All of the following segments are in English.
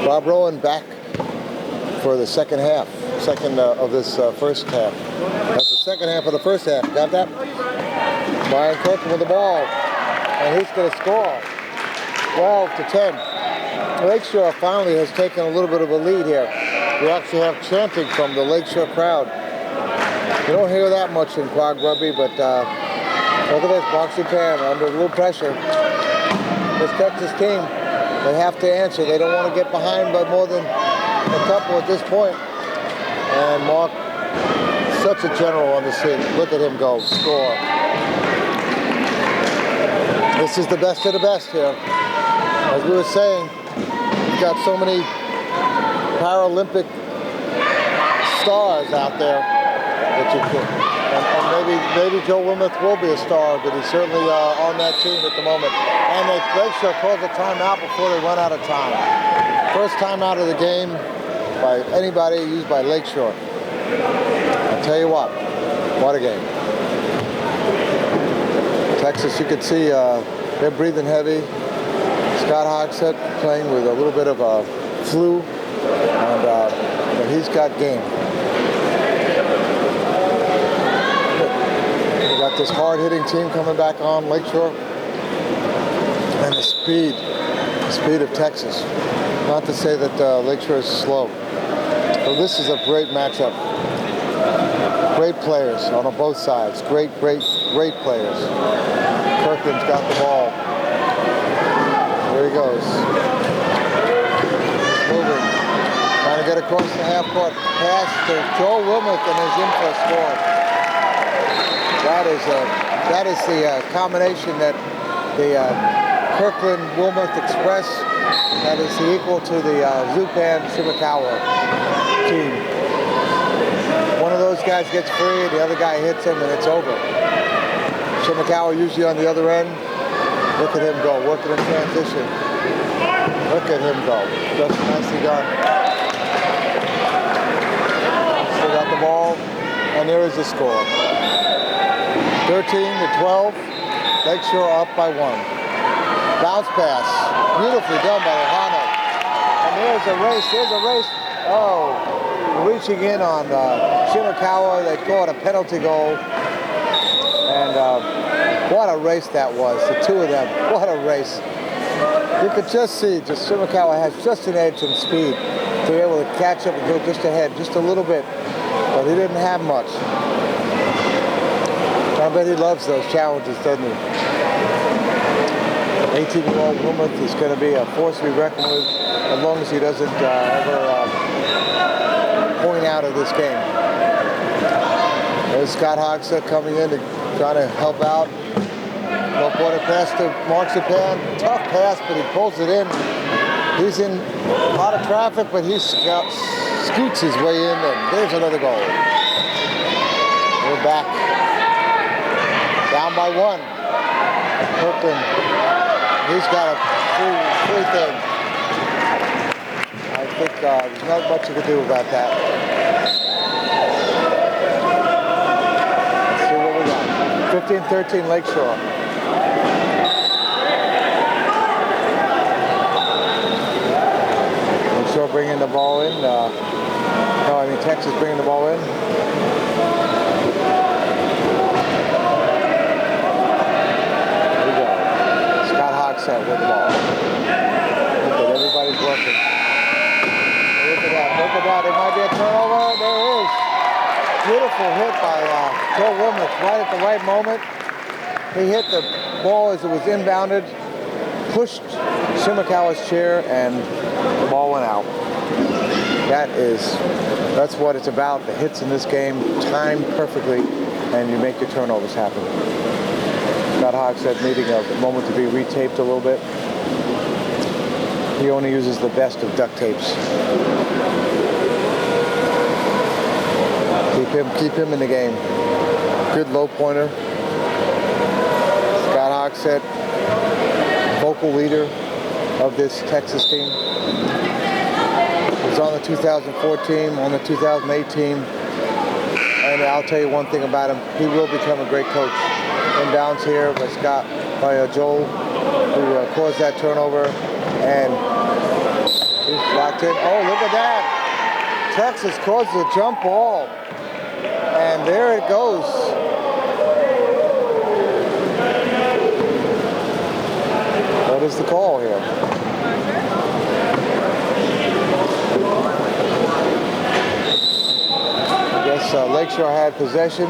Bob Rowan back for the second half, of this first half. That's the second half of the first half. Got that? Brian Kirkland with the ball, and he's going to score. 12-10. Lakeshore finally has taken a little bit of a lead here. We actually have chanting from the Lakeshore crowd. You don't hear that much in Quad Rugby, but look at this, Boxing Pan under a little pressure. This Texas team, they have to answer. They don't want to get behind by more than a couple at this point. And Mark, such a general on the scene. Look at him go, score. This is the best of the best here. As we were saying, we've got so many Paralympic stars out there that you could. And maybe Joe Wilmoth will be a star, but he's certainly on that team at the moment. And Lakeshore calls a timeout before they run out of time. First timeout of the game by anybody used by Lakeshore. I'll tell you what a game. Texas, you could see they're breathing heavy. Scott Hogsett playing with a little bit of a flu, and but he's got game. We got this hard-hitting team coming back on Lakeshore, and the speed of Texas. Not to say that Lakeshore is slow, but this is a great matchup. Great players on both sides. Great players. Kirkland's got the ball. There he goes. Moving. Trying to get across the half court. Pass to Joe Wilmoth, and he's in for a score. That is the combination that the Kirkland-Wilmoth Express, that is the equal to the Zupan-Shimakawa team. One of those guys gets free, the other guy hits him, and it's over. Shimakawa usually on the other end. Look at him go, working in transition. Look at him go. Just nicely done. Still got the ball, and there is the score. 13-12. Lakeshore up by 1. Bounce pass. Beautifully done by Ohano. And there's a race. Oh, reaching in on Shimakawa. They call it a penalty goal. And what a race that was, the two of them. What a race. You could just see, Shimakawa has just an edge in speed to be able to catch up and go just ahead, just a little bit. But he didn't have much. I bet he loves those challenges, doesn't he? 18-year-old Wilmoth is going to be a force to be reckoned with as long as he doesn't ever point out of this game. There's Scott Hogsett coming in to try to help out. No point of pass to Mark Zupan. Tough pass, but he pulls it in. He's in a lot of traffic, but he scoots his way in, and there's another goal. We're back. Down by 1. Kirkland, he's got a free thing. I think there's not much you can do about that. Let's see what we got. 15-13 Lakeshore. Lakeshore bringing the ball in. Texas bringing the ball in. Set with the ball. Look at everybody's working. Look at that. It might be a turnover. There is. Beautiful hit by Joe Wilmoth right at the right moment. He hit the ball as it was inbounded, pushed Shimakawa's chair, and the ball went out. That's what it's about. The hits in this game timed perfectly, and you make your turnovers happen. Scott Hogsett needing a moment to be retaped a little bit. He only uses the best of duct tapes. Keep him in the game. Good low pointer. Scott Hogsett, vocal leader of this Texas team. Was on the 2004 team, on the 2008 team. And I'll tell you one thing about him, he will become a great coach. Inbounds here by Joel, who caused that turnover, and he's Locked in. Oh, look at that. Texas causes a jump ball. And there it goes. What is the call here? I guess Lakeshore had possession.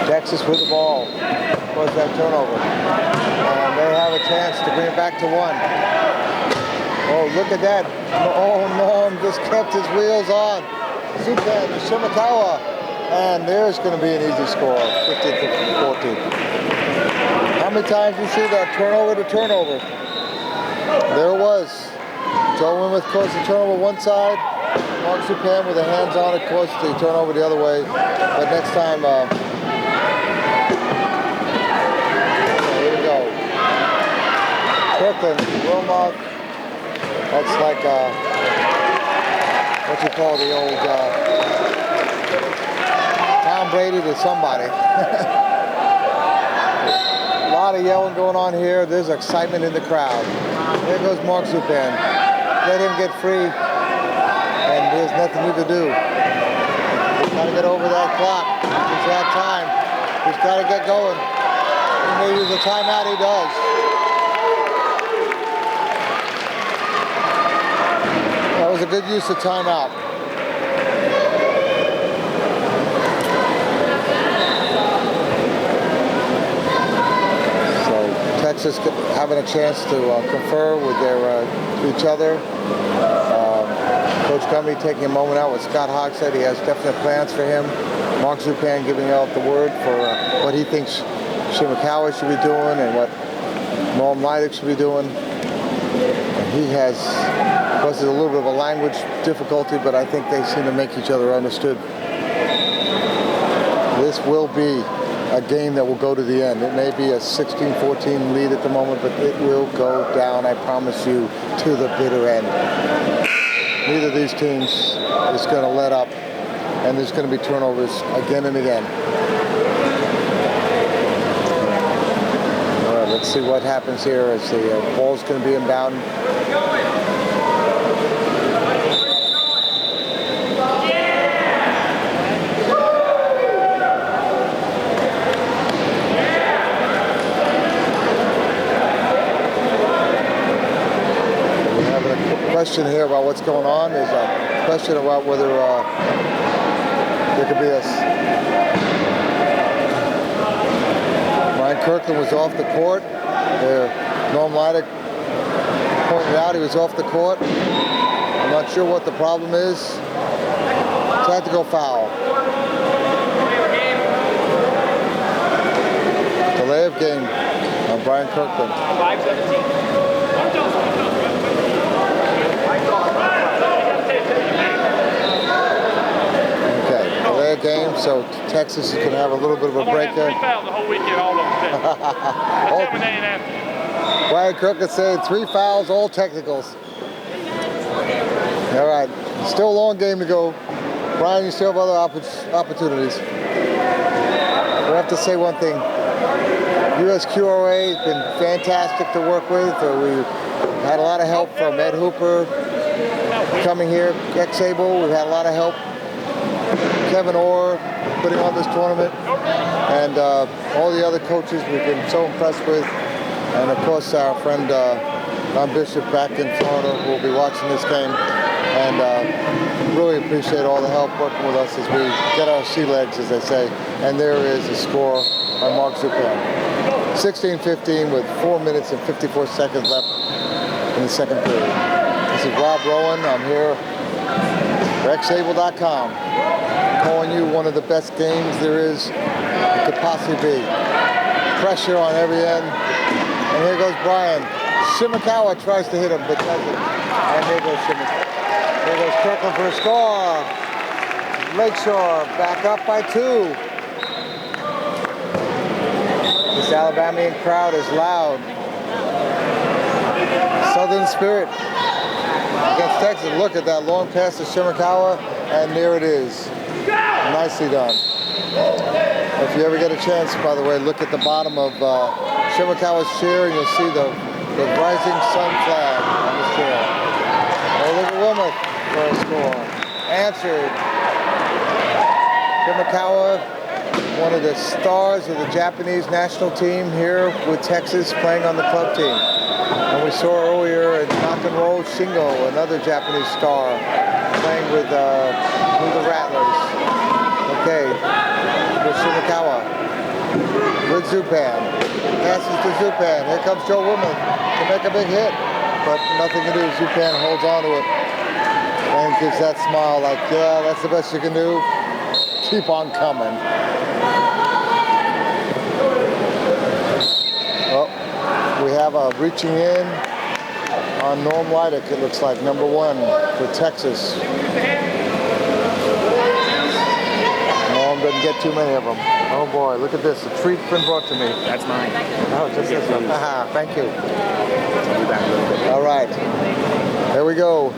Texas with the ball. Was that turnover? And they have a chance to bring it back to 1. Oh, look at that. Oh, Norm just kept his wheels on. Zupan to Shimakawa. And there's going to be an easy score, 15-14. How many times do you see that turnover to turnover? There it was. Joe Wimmuth caused the turnover one side. Mark Zupan with the hands on it caused the turnover the other way. But next time, here we go. Kirkland, Wilmot. That's like, what you call the old Tom Brady to somebody. A lot of yelling going on here. There's excitement in the crowd. There goes Mark Zupan. Let him get free, and there's nothing you can do. He's got to get over that clock. He's had time. He's got to get going. He may use a timeout. He does. That was a good use of timeout. Texas having a chance to confer with each other. Coach Gumby taking a moment out. What Scott Hogg said, he has definite plans for him. Mark Zupan giving out the word for what he thinks Shimakawa should be doing and what Norm Leidick should be doing. And he has, of course, there's a little bit of a language difficulty, but I think they seem to make each other understood. This will be a game that will go to the end. It may be a 16-14 lead at the moment, but it will go down, I promise you, to the bitter end. Neither of these teams is going to let up, and there's going to be turnovers again and again. All right, let's see what happens here as the ball's going to be inbound. Question here about what's going on is a question about whether there could be a... Ryan Kirkland was off the court. Norm Leidick pointed out he was off the court. I'm not sure what the problem is. Tactical foul. Delay of game on Brian Kirkland. 5-17. Game, so Texas is going to have a little bit of a break there. 3 fouls the whole weekend, all of them. Brian Kirkland saying 3 fouls, all technicals. All right, still a long game to go. Brian, you still have other opportunities. We have to say one thing. USQRA has been fantastic to work with. We had a lot of help from Ed Hooper coming here, ex-Able. We've had a lot of help. Kevin Orr putting on this tournament, and all the other coaches we've been so impressed with, and of course our friend Don Bishop back in Florida will be watching this game, and really appreciate all the help working with us as we get our sea legs, as they say. And there is a score by Mark Zupan. 16-15 with 4 minutes and 54 seconds left in the second period. This is Rob Rowan. I'm here for xable.com. Calling you one of the best games there is it could possibly be. Pressure on every end. And here goes Brian. Shimakawa tries to hit him, but doesn't. And here goes Shimakawa. Here goes Kirkland for a score. Lakeshore back up by 2. This Alabamian crowd is loud. Southern spirit against Texas. Look at that long pass to Shimakawa, and there it is. Nicely done. If you ever get a chance, by the way, look at the bottom of Shimakawa's chair and you'll see the rising sun flag on the chair. Oh, look at Wilmot for a score. Answered. Shimakawa, one of the stars of the Japanese national team here with Texas, playing on the club team. And we saw earlier in Rock and Roll Shingo, another Japanese star, playing with the Rattlers. Okay, with Shimakawa. With Zupan. Passes to Zupan. Here comes Joe Wilmot to make a big hit. But nothing to do. Zupan holds on to it. And gives that smile like, yeah, that's the best you can do. Keep on coming. Well, we have a reaching in on Norm Leidick, it looks like, number 1 for Texas. Norm doesn't get too many of them. Oh boy, look at this. A treat's been brought to me. That's mine. Oh, just this one. Haha, thank you. I'll be back a little bit. All right. There we go.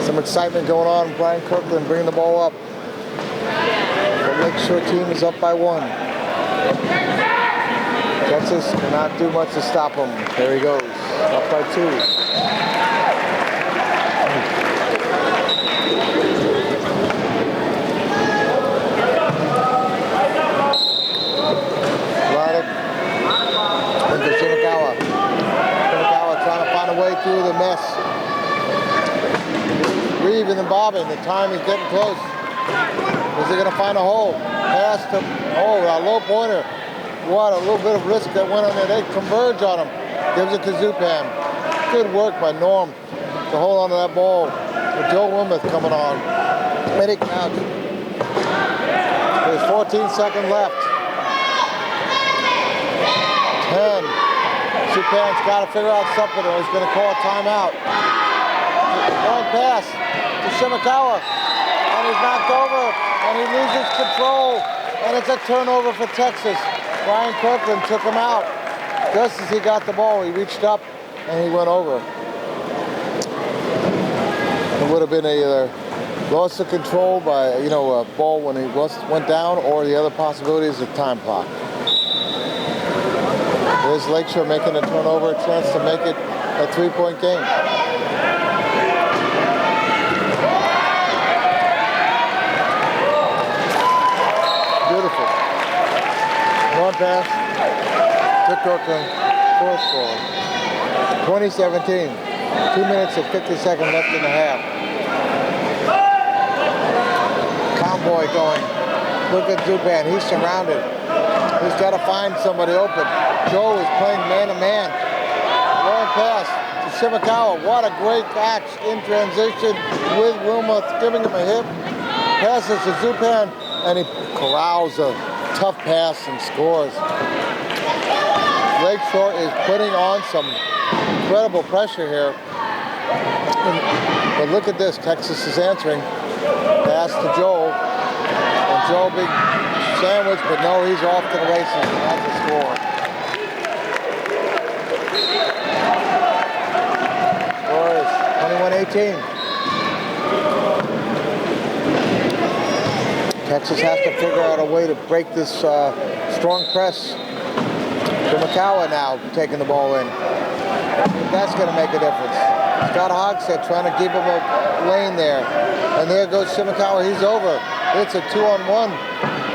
Some excitement going on. Brian Kirkland bringing the ball up. The Lakeshore team is up by 1. Texas cannot do much to stop him. There he goes. Up by 2. Into Shimakawa. Shimakawa trying to find a way through the mess. Reeving and bobbing. The time is getting close. Is he going to find a hole? Pass to, oh, a low pointer. What a little bit of risk that went on there. They converge on him. Gives it to Zupan. Good work by Norm to hold on to that ball. With Joe Wilmot coming on. Many counts. There's 14 seconds left. 10. Zupan's got to figure out something or he's going to call a timeout. Long pass to Shimakawa. And he's knocked over. And he loses control. And it's a turnover for Texas. Brian Kirkland took him out. Just as he got the ball, he reached up and he went over. It would have been a loss of control by, a ball when he went down, or the other possibility is a time clock. There's Lakeshore making a turnover, a chance to make it a 3-point game. Beautiful. One pass to Kirkland for a score. 2017. 2 minutes and 50 seconds left in the half. Convoy going. Look at Zupan. He's surrounded. He's got to find somebody open. Joe is playing man-to-man. Long pass to Shimakawa. What a great catch in transition with Wilmot giving him a hit. Passes to Zupan, and he corrals a tough pass and scores. Lakeshore is putting on some incredible pressure here. But look at this. Texas is answering. Pass to Joe. And Joe, big sandwich, but no, he's off to the races. And that's the score. Score is 21-18. Texas has to figure out a way to break this strong press. Shimakawa now taking the ball in. That's going to make a difference. Scott Hogshead trying to keep him a lane there. And there goes Shimakawa. He's over. It's a 2-on-1.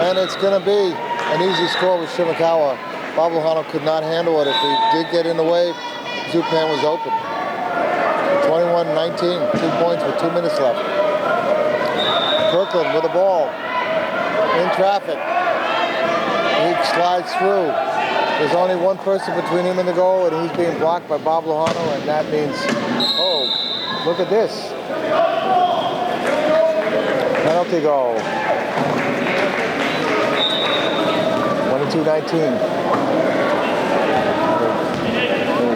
And it's going to be an easy score with Shimakawa. Bob Lujano could not handle it. If he did get in the way, Zupan was open. 21-19. 2 points with 2 minutes left. Kirkland with the ball. In traffic. He slides through. There's only one person between him and the goal, and he's being blocked by Bob Lujano, and that means, oh, look at this. Penalty goal. 22-19.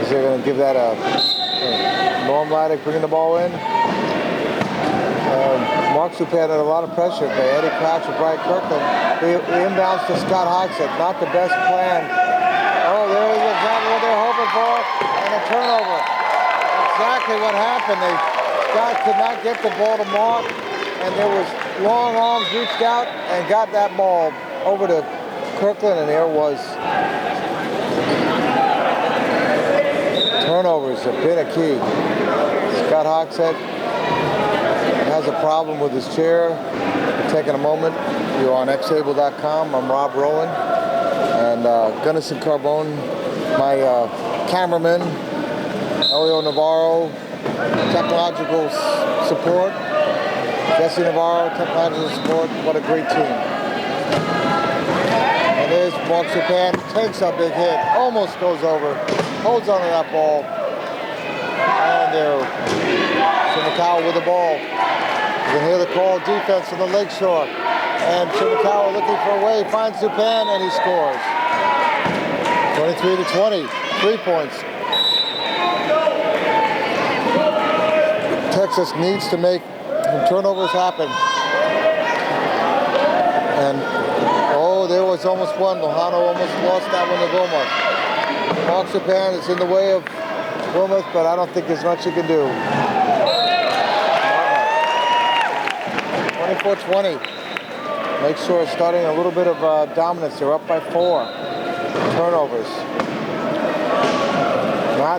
Is they going to give that a Norm Leidick bringing the ball in? Mark Zupan had a lot of pressure by Eddie Crouch and Brian Kirkland. The inbounds to Scott Hogshead, not the best plan. Oh, there is exactly what they're hoping for, and a turnover. Exactly what happened. Scott could not get the ball to Mark, and there was long arms reached out and got that ball over to Kirkland, and there was turnovers have been a key. Scott Hogshead has a problem with his chair. Taking a moment, you're on xable.com. I'm Rob Rowland, and Gunnison Carbone, my cameraman, Elio Navarro, technological support, Jesse Navarro, technological support. What a great team. And there's Mark Japan, takes a big hit, almost goes over, holds onto that ball, and there, Shimakawa with the ball. You can hear the call, defense from the Lakeshore. And Shimakawa looking for a way, finds Zupan, and he scores. 23-20, 3 points. Texas needs to make turnovers happen. And, oh, there was almost one. Lohano almost lost that one to Wilma. Mark Japan is in the way of Wilmoth, but I don't think there's much he can do. 24-20. Lakeshore is starting a little bit of dominance. They're up by 4. Turnovers.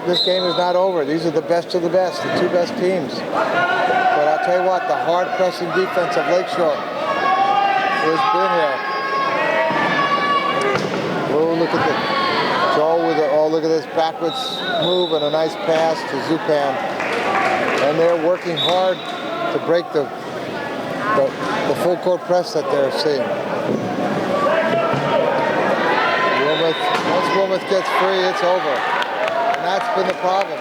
This game is not over. These are the best of the best, the 2 best teams. But I'll tell you what, the hard-pressing defense of Lakeshore has been here. Oh, look at the Joel with the, oh, look at this backwards move and a nice pass to Zupan. And they're working hard to break the full court press that they're seeing. Once Wilmoth gets free, it's over. And that's been the problem.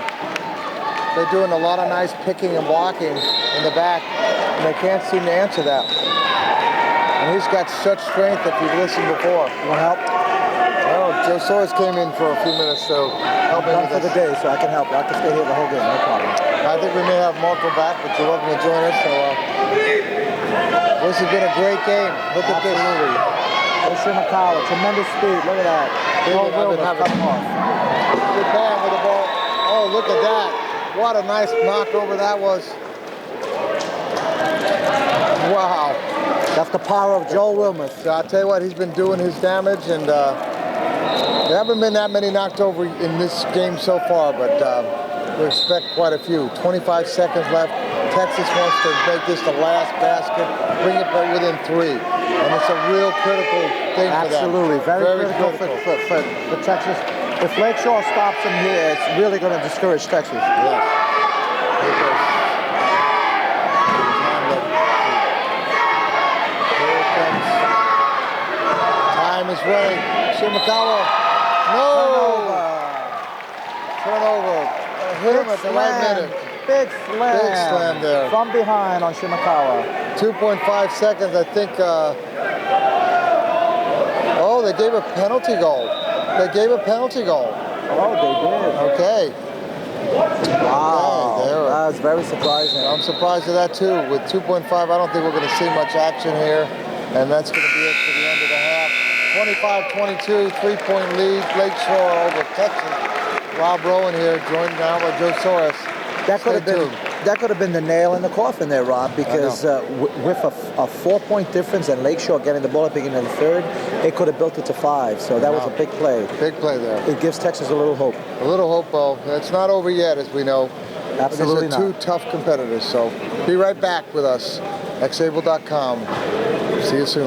They're doing a lot of nice picking and blocking in the back, and they can't seem to answer that. And he's got such strength if you've listened before. You want help? Oh, Joe Soares came in for a few minutes, so help me with for the day, so I can help you. I can stay here the whole game, no problem. I think we may have Marco back, but you're welcome to join us. So this has been a great game. Look at this. Shimakawa, tremendous speed. Look at that. Good man with the ball. Oh, look at that. What a nice knockover that was. Wow. That's the power of Joel Wilmoth. So I'll tell you what, he's been doing his damage, and there haven't been that many knocked over in this game so far, but we expect quite a few. 25 seconds left. Texas wants to make this the last basket, bring it within 3. And it's a real critical thing for them. Absolutely, very critical for Texas. If Lakeshore stops them here, it's really going to discourage Texas. Yes. Here it comes. Time is running. Shimakawa. No! Turnover. Hit him at the right minute. Big slam. Big slam there. From behind on Shimakawa. 2.5 seconds, I think. Oh, they gave a penalty goal. They gave a penalty goal. Oh, they did. Okay. Wow. Okay, that was very surprising. I'm surprised at that too. With 2.5, I don't think we're going to see much action here. And that's going to be it for the end of the half. 25-22, 3-point lead. Lakeshore over Texas. Rob Rowan here, joined now by Joe Soares. That could have been the nail in the coffin there, Rob, because with a 4-point difference and Lakeshore getting the ball at the beginning of the third, it could have built it to 5. So that was a big play. Big play there. It gives Texas a little hope. A little hope, though. It's not over yet, as we know. Absolutely not. These are 2 tough competitors. So be right back with us. xable.com. See you soon.